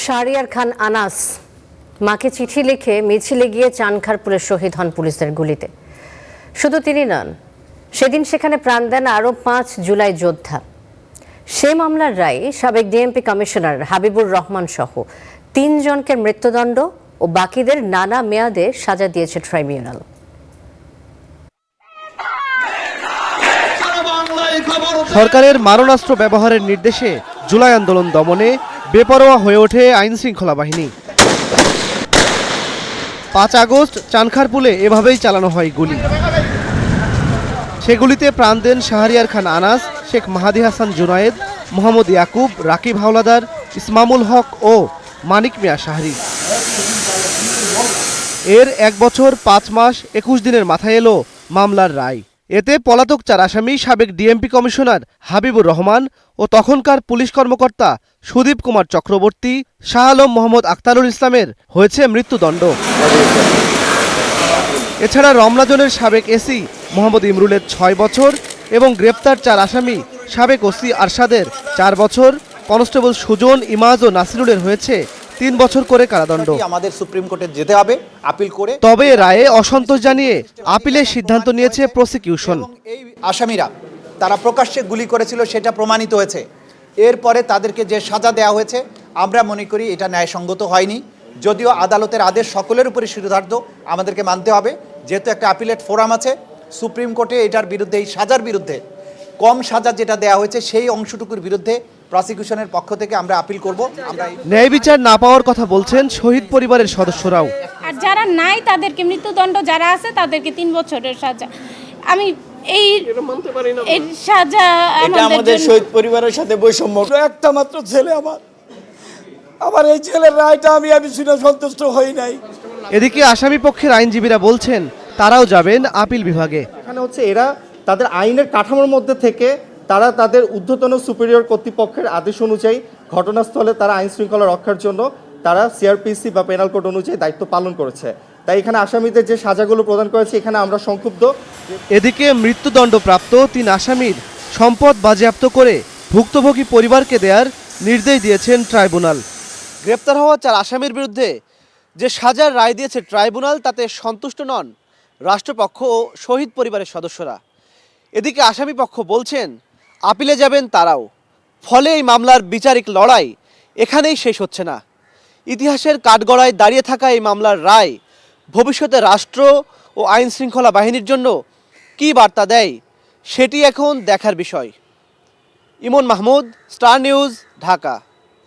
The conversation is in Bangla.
শাহরিয়ার খান আনাস মাকে চিঠি লিখে মিছিলে গিয়ে চানখারপুলে শহীদ হন পুলিশের গুলিতে। শুধু তিনি নন, সেদিন সেখানে প্রাণ দেন আরও 5 জুলাই যোদ্ধা। সে মামলার রায়ে সাবেক ডিএমপি কমিশনার হাবিবুর রহমান সহ 3 জনকে মৃত্যুদণ্ড ও বাকিদের নানা মেয়াদে সাজা দিয়েছে ট্রাইব্যুনাল। সরকারের মারণাস্ত্র ব্যবহারের নির্দেশে জুলাই আন্দোলন দমনে বেপরোয়া হয়ে ওঠে আইন শৃঙ্খলা বাহিনী। 5 আগস্ট চানখারপুলে এভাবেই চালানো হয় গুলি। সেগুলিতে প্রাণ দেন শাহরিয়ার খান আনাস, শেখ মাহাদি হাসান জুনায়েদ, মোহাম্মদ ইয়াকুব, রাকিব হাওলাদার, ইসমামুল হক ও মানিক মিয়া শাহরি। এর 1 বছর 5 মাস 21 দিনের মাথায় এলো মামলার রায়। এতে পলাতক 4 আসামি সাবেক ডিএমপি কমিশনার হাবিবুর রহমান ও তখনকার পুলিশ কর্মকর্তা সুদীপ কুমার চক্রবর্তী, শাহ আলম মোহাম্মদ আখতারুল ইসলামের হয়েছে মৃত্যুদণ্ড। এছাড়া রমনাজনের সাবেক এসি মোহাম্মদ ইমরুলের 6 বছর এবং গ্রেপ্তার 4 আসামি সাবেক ওসি আরশাদের 4 বছর, কনস্টেবল সুজন, ইমাজ ও নাসিরুলের হয়েছে 3 বছর করে কারাদণ্ড। আমাদের সুপ্রিম কোর্টে যেতে হবে আপিল করে। তবে রায়ে অসন্তোষ জানিয়ে আপিলের সিদ্ধান্ত নিয়েছে প্রসিকিউশন। এই আসামিরা তারা প্রকাশ্যে গুলি করেছিল সেটা প্রমাণিত হয়েছে। এরপরে তাদেরকে যে সাজা দেওয়া হয়েছে আমরা মনে করি এটা ন্যায়সঙ্গত হয়নি। যদিও আদালতের আদেশ সকলের উপরে শিরোধার্য, আমাদেরকে মানতে হবে। যেহেতু একটা আপিলেট ফোরাম আছে সুপ্রিম কোর্টে, এটার বিরুদ্ধে, এই সাজার বিরুদ্ধে, কম সাজা যেটা দেওয়া হয়েছে সেই অংশটুকুর বিরুদ্ধে প্রসিকিউশনের পক্ষ থেকে আমরা আপিল করব। আমরা ন্যায় বিচার না পাওয়ার কথা বলছেন শহীদ পরিবারের সদস্যরাও। আর যারা নাই তাদেরকে মৃত্যুদণ্ড, যারা আছে তাদেরকে 3 বছরের সাজা। আমি এই সাজা আমাদের শহীদ পরিবারের সাথে বৈষম্য। একটা মাত্র ছেলে আমার এই ছেলের রায়টা আমি শুনে সন্তুষ্ট হই নাই। এদিকে আসামি পক্ষের আইনজীবীরা বলছেন তারাও যাবেন আপিল বিভাগে। এখানে হচ্ছে এরা তাদের আইনের কাঠামোর মধ্যে থেকে তারা তাদের ঊর্ধ্বতন সুপিরিয়র কর্তৃপক্ষের আদেশ অনুযায়ী ঘটনাস্থলে তারা আইন শৃঙ্খলা রক্ষার জন্য তারা সিআরপিসি বা পেনাল কোড অনুযায়ী দায়িত্ব পালন করেছে। তাই এখানে আসামিদের যে সাজাগুলো প্রদান করেছে এখানে আমরা সংক্ষুব্ধ। এদিকে মৃত্যুদণ্ডপ্রাপ্ত 3 আসামির সম্পদ বাজেয়াপ্ত করে ভুক্তভোগী পরিবারকে দেওয়ার নির্দেশ দিয়েছেন ট্রাইব্যুনাল। গ্রেপ্তার হওয়া 4 আসামির বিরুদ্ধে যে সাজার রায় দিয়েছে ট্রাইব্যুনাল তাতে সন্তুষ্ট নন রাষ্ট্রপক্ষ ও শহীদ পরিবারের সদস্যরা। এদিকে আসামি পক্ষ বলছেন আপিলে যাবেন তারাও। ফলে এই মামলার বিচারিক লড়াই এখানেই শেষ হচ্ছে না। ইতিহাসের কাঠগড়ায় দাঁড়িয়ে থাকা এই মামলার রায় ভবিষ্যতে রাষ্ট্র ও আইন শৃঙ্খলা বাহিনীর জন্য কী বার্তা দেয় সেটি এখন দেখার বিষয়। ইমন মাহমুদ, স্টার নিউজ, ঢাকা।